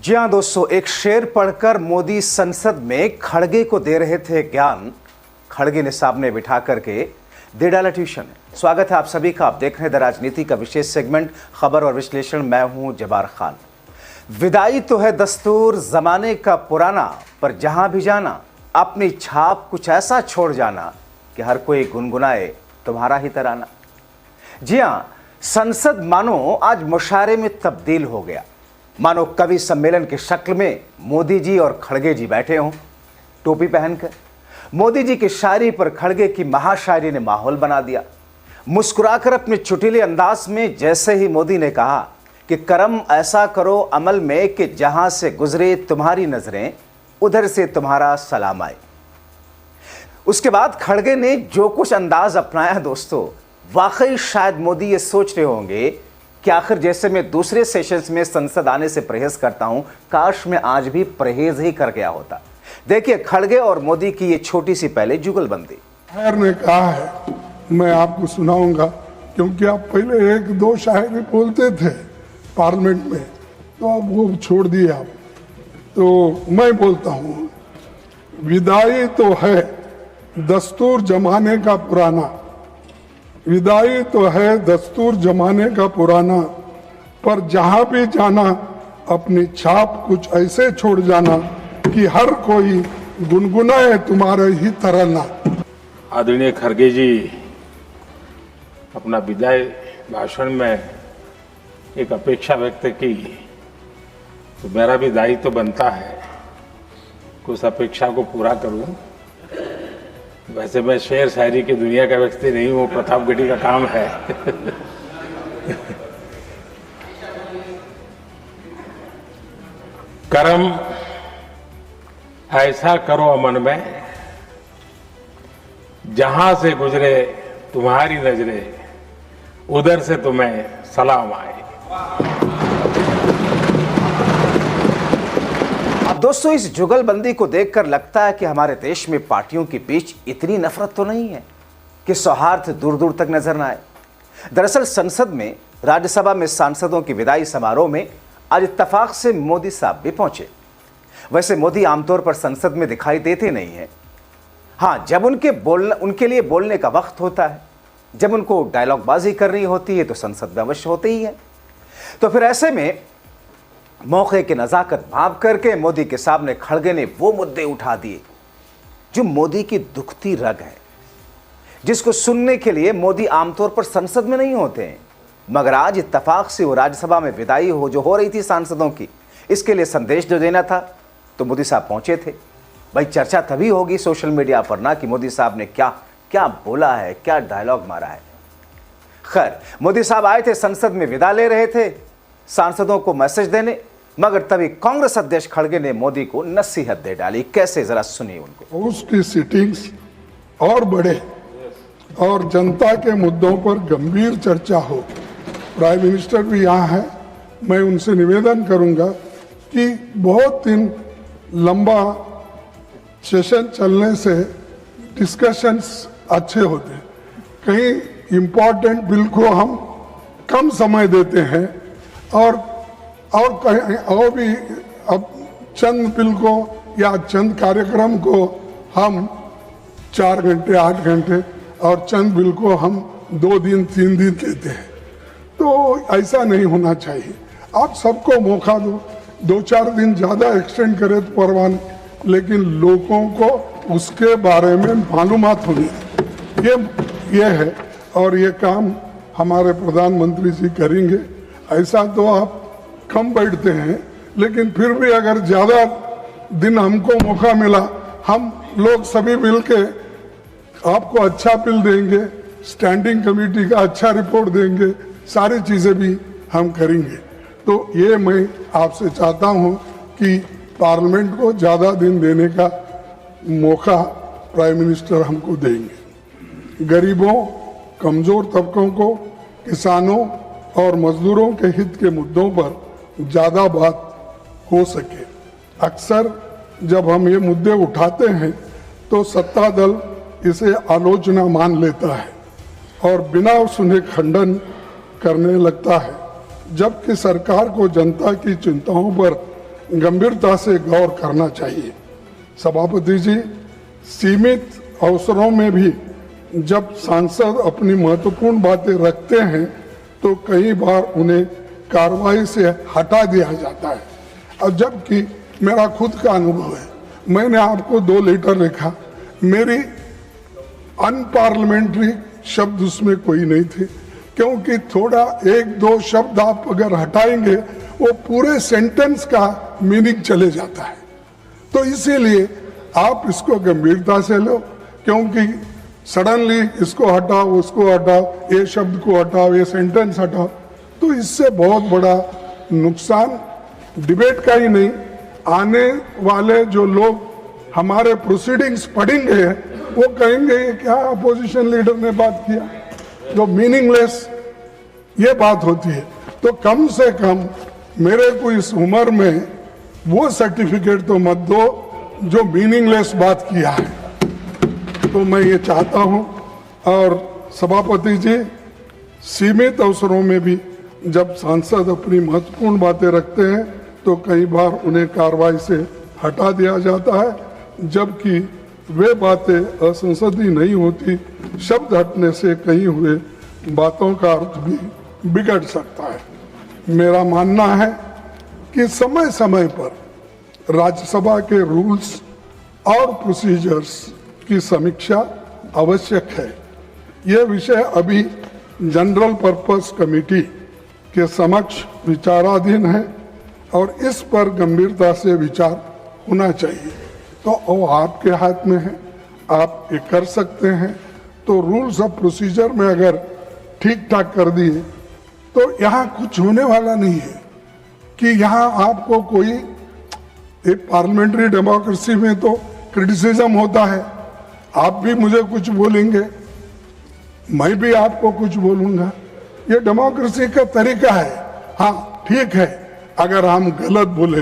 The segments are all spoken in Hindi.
जी हाँ दोस्तों, एक शेर पढ़कर मोदी संसद में खड़गे को दे रहे थे ज्ञान। खड़गे ने सामने बिठा करके दे डाला ट्यूशन। स्वागत है आप सभी का। आप देख रहे हैं द राजनीति का विशेष सेगमेंट खबर और विश्लेषण। मैं हूं जबार खान। विदाई तो है दस्तूर जमाने का पुराना, पर जहां भी जाना अपनी छाप कुछ ऐसा छोड़ जाना कि हर कोई गुनगुनाए तुम्हारा ही तराना। जी हाँ, संसद मानो आज मुशायरे में तब्दील हो गया। मानो कवि सम्मेलन की शक्ल में मोदी जी और खड़गे जी बैठे हों टोपी पहनकर। मोदी जी की शायरी पर खड़गे की महाशायरी ने माहौल बना दिया। मुस्कुराकर अपने चुटीले अंदाज में जैसे ही मोदी ने कहा कि करम ऐसा करो अमल में कि जहां से गुजरे तुम्हारी नजरें उधर से तुम्हारा सलाम आए, उसके बाद खड़गे ने जो कुछ अंदाज अपनाया दोस्तों, वाकई शायद मोदी ये सोच रहे होंगे कि आखिर जैसे मैं दूसरे सेशंस में संसद आने से परहेज करता हूं, काश मैं आज भी परहेज ही कर गया होता। देखिए खड़गे और मोदी की ये छोटी सी पहले जुगलबंदी। शायर ने कहा है, मैं आपको सुनाऊंगा, क्योंकि आप पहले एक दो शायरी बोलते थे पार्लियामेंट में, तो अब वो छोड़ दिए आप। तो मैं बोलता हूं, विदाई तो है दस्तूर जमाने का पुराना, विदाई तो है दस्तूर जमाने का पुराना, पर जहां भी जाना अपनी छाप कुछ ऐसे छोड़ जाना कि हर कोई गुनगुनाए तुम्हारे ही तराना। आदरणीय खड़गे जी अपना विदाई भाषण में एक अपेक्षा व्यक्त की, तो मेरा भी दायित्व बनता है कि उस अपेक्षा को पूरा करूं। वैसे मैं शेर शायरी की दुनिया का व्यक्ति नहीं हूँ, प्रतापगढ़ी का काम है। करम ऐसा करो अमन में जहां से गुजरे तुम्हारी नजरें उधर से तुम्हें सलाम आए। अब दोस्तों, इस जुगलबंदी को देखकर लगता है कि हमारे देश में पार्टियों के बीच इतनी नफरत तो नहीं है कि सौहार्द दूर दूर तक नजर न आए। दरअसल संसद में, राज्यसभा में सांसदों की विदाई समारोह में आज इत्तेफाक से मोदी साहब भी पहुंचे। वैसे मोदी आमतौर पर संसद में दिखाई देते नहीं हैं। हाँ, जब उनके लिए बोलने का वक्त होता है, जब उनको डायलॉगबाजी करनी होती है, तो संसद में अवश्य होते ही है। तो फिर ऐसे में मौके की नजाकत भाप करके मोदी के सामने खड़गे ने वो मुद्दे उठा दिए जो मोदी की दुखती रग है, जिसको सुनने के लिए मोदी आमतौर पर संसद में नहीं होते हैं। मगर आज इत्तेफाक से वो राज्यसभा में विदाई हो रही थी सांसदों की, इसके लिए संदेश जो देना था, तो मोदी साहब पहुंचे थे। भाई चर्चा तभी होगी सोशल मीडिया पर ना कि मोदी साहब ने क्या क्या बोला है, क्या डायलॉग मारा है। खैर, मोदी साहब आए थे, संसद में विदा ले रहे थे सांसदों को मैसेज देने, मगर तभी कांग्रेस अध्यक्ष खड़गे ने मोदी को नसीहत दे डाली। कैसे, जरा सुनिए उनको। उसकी सिटिंग्स और बढ़े और जनता के मुद्दों पर गंभीर चर्चा हो। प्राइम मिनिस्टर भी यहाँ है, मैं उनसे निवेदन करूंगा कि बहुत दिन लंबा सेशन चलने से डिस्कशंस अच्छे होते हैं। कहीं इम्पोर्टेंट बिल को हम कम समय देते हैं और कहीं और भी अब चंद बिल को या चंद कार्यक्रम को हम 4 घंटे 8 घंटे और चंद बिल को हम 2 दिन 3 दिन देते हैं। तो ऐसा नहीं होना चाहिए। आप सबको मौका दो, 2-4 दिन ज़्यादा एक्सटेंड करें तो परवाह नहीं, लेकिन लोगों को उसके बारे में मालूमात होनी ये है। और ये काम हमारे प्रधानमंत्री जी करेंगे। ऐसा तो आप कम बैठते हैं, लेकिन फिर भी अगर ज़्यादा दिन हमको मौका मिला, हम लोग सभी मिलके आपको अच्छा बिल देंगे, स्टैंडिंग कमेटी का अच्छा रिपोर्ट देंगे, सारी चीज़ें भी हम करेंगे। तो ये मैं आपसे चाहता हूँ कि पार्लियामेंट को ज़्यादा दिन देने का मौका प्राइम मिनिस्टर हमको देंगे। गरीबों, कमज़ोर तबकों को, किसानों और मजदूरों के हित के मुद्दों पर ज़्यादा बात हो सके। अक्सर जब हम ये मुद्दे उठाते हैं तो सत्ता दल इसे आलोचना मान लेता है और बिना सुने खंडन करने लगता है, जबकि सरकार को जनता की चिंताओं पर गंभीरता से गौर करना चाहिए। सभापति जी, सीमित अवसरों में भी जब सांसद अपनी महत्वपूर्ण बातें रखते हैं तो कई बार उन्हें कार्रवाई से हटा दिया जाता है। और जबकि मेरा खुद का अनुभव है, मैंने आपको 2 लेटर लिखा, मेरी अनपार्लियामेंट्री शब्द उसमें कोई नहीं थे, क्योंकि थोड़ा 1-2 शब्द आप अगर हटाएंगे वो पूरे सेंटेंस का मीनिंग चले जाता है। तो इसीलिए आप इसको गंभीरता से लो, क्योंकि सडनली इसको हटाओ, उसको हटाओ, ये शब्द को हटाओ, ये सेंटेंस हटाओ, तो इससे बहुत बड़ा नुकसान डिबेट का ही नहीं, आने वाले जो लोग हमारे प्रोसीडिंग्स पढ़ेंगे वो कहेंगे ये क्या अपोजिशन लीडर ने बात किया, जो मीनिंगलेस ये बात होती है। तो कम से कम मेरे को इस उम्र में वो सर्टिफिकेट तो मत दो जो मीनिंगलेस बात किया है। तो मैं ये चाहता हूं। और सभापति जी, सीमित अवसरों में भी जब सांसद अपनी महत्वपूर्ण बातें रखते हैं तो कई बार उन्हें कार्रवाई से हटा दिया जाता है, जबकि वे बातें असंसदीय नहीं होती। शब्द हटने से कही हुए बातों का अर्थ भी बिगड़ सकता है। मेरा मानना है कि समय समय पर राज्यसभा के रूल्स और प्रोसीजर्स की समीक्षा आवश्यक है। यह विषय अभी जनरल पर्पस कमेटी के समक्ष विचाराधीन है और इस पर गंभीरता से विचार होना चाहिए। तो वो आपके हाथ में है, आप ये कर सकते हैं। तो रूल्स ऑफ प्रोसीजर में अगर ठीक ठाक कर दिए तो यहाँ कुछ होने वाला नहीं है कि यहाँ आपको कोई, एक पार्लियामेंट्री डेमोक्रेसी में तो क्रिटिसिज्म होता है, आप भी मुझे कुछ बोलेंगे, मैं भी आपको कुछ बोलूंगा, ये डेमोक्रेसी का तरीका है। हाँ ठीक है, अगर हम गलत बोले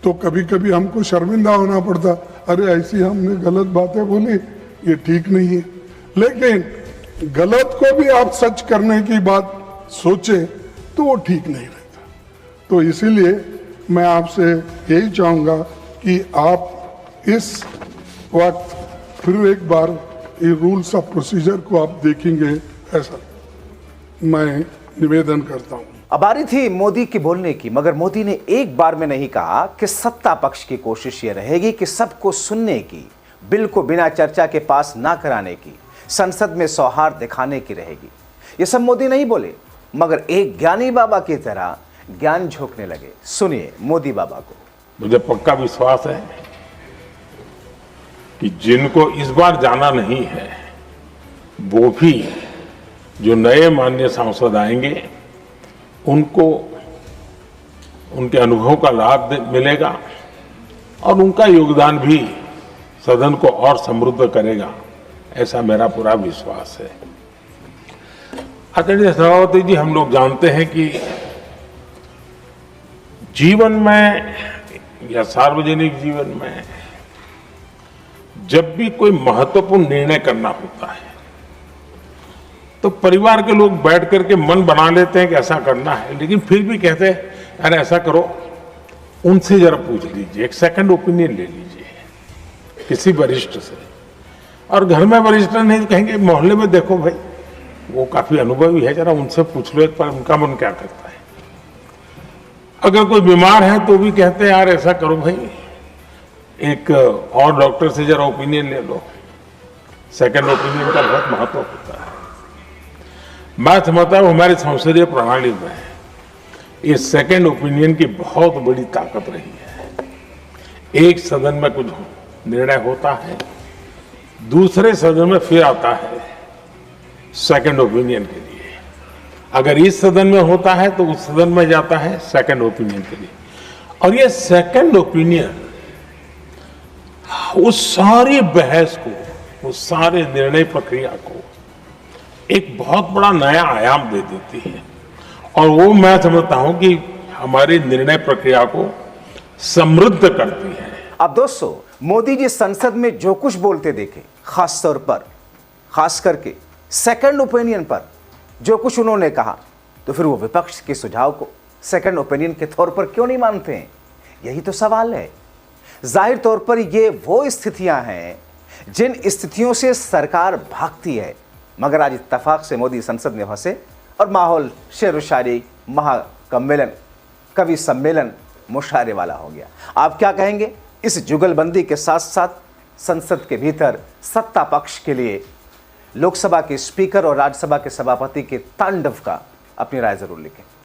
तो कभी कभी हमको शर्मिंदा होना पड़ता, अरे ऐसी हमने गलत बातें बोली, ये ठीक नहीं है। लेकिन गलत को भी आप सच करने की बात सोचे तो वो ठीक नहीं रहता। तो इसीलिए मैं आपसे यही चाहूँगा कि आप इस वक्त फिर एक बार ये रूल्स ऑफ प्रोसीजर को आप देखेंगे, ऐसा मैं निवेदन करता हूँ। अब बारी थी मोदी की बोलने की, मगर मोदी ने एक बार में नहीं कहा कि सत्ता पक्ष की कोशिश ये रहेगी कि सबको सुनने की, बिल को बिना चर्चा के पास ना कराने की, संसद में सौहार्द दिखाने की रहेगी। ये सब मोदी नहीं बोले, मगर एक ज्ञानी बाबा की तरह ज्ञान झोंकने लगे। सुनिए मोदी बाबा को। मुझे पक्का विश्वास है कि जिनको इस बार जाना नहीं है वो भी, जो नए माननीय सांसद आएंगे उनको उनके अनुभव का लाभ मिलेगा और उनका योगदान भी सदन को और समृद्ध करेगा, ऐसा मेरा पूरा विश्वास है। आदरणीय सभापति जी, हम लोग जानते हैं कि जीवन में या सार्वजनिक जीवन में जब भी कोई महत्वपूर्ण निर्णय करना होता है तो परिवार के लोग बैठ करके मन बना लेते हैं कि ऐसा करना है, लेकिन फिर भी कहते हैं अरे ऐसा करो, उनसे जरा पूछ लीजिए, एक सेकंड ओपिनियन ले लीजिए किसी वरिष्ठ से। और घर में वरिष्ठ नहीं तो कहेंगे मोहल्ले में देखो भाई वो काफी अनुभवी है, जरा उनसे पूछ लो एक बार उनका मन क्या करता है। अगर कोई बीमार है तो भी कहते हैं यार ऐसा करो भाई, एक और डॉक्टर से जरा ओपिनियन ले लो। सेकंड ओपिनियन का बहुत महत्व होता है। मैं समझता हूं हमारी संसदीय प्रणाली में ये सेकंड ओपिनियन की बहुत बड़ी ताकत रही है। एक सदन में कुछ निर्णय होता है, दूसरे सदन में फिर आता है सेकंड ओपिनियन के लिए। अगर इस सदन में होता है तो उस सदन में जाता है सेकंड ओपिनियन के लिए। और ये सेकंड ओपिनियन उस सारी बहस को, उस सारे निर्णय प्रक्रिया को एक बहुत बड़ा नया आयाम दे देती है। और वो मैं समझता हूं कि हमारी निर्णय प्रक्रिया को समृद्ध करती है। अब दोस्तों, मोदी जी संसद में जो कुछ बोलते देखे, खास तौर पर, खास करके सेकंड ओपिनियन पर जो कुछ उन्होंने कहा, तो फिर वो विपक्ष के सुझाव को सेकंड ओपिनियन के तौर पर क्यों नहीं मानते हैं? यही तो सवाल है। जाहिर तौर पर ये वो स्थितियां हैं जिन स्थितियों से सरकार भागती है, मगर आज इत्तेफाक से मोदी संसद में फंसे और माहौल शेर व शायरी, महाकम्मेलन, कवि सम्मेलन, मुशायरे वाला हो गया। आप क्या कहेंगे? इस जुगलबंदी के साथ साथ संसद के भीतर सत्ता पक्ष के लिए लोकसभा के स्पीकर और राज्यसभा के सभापति के तांडव का अपनी राय जरूर लिखें।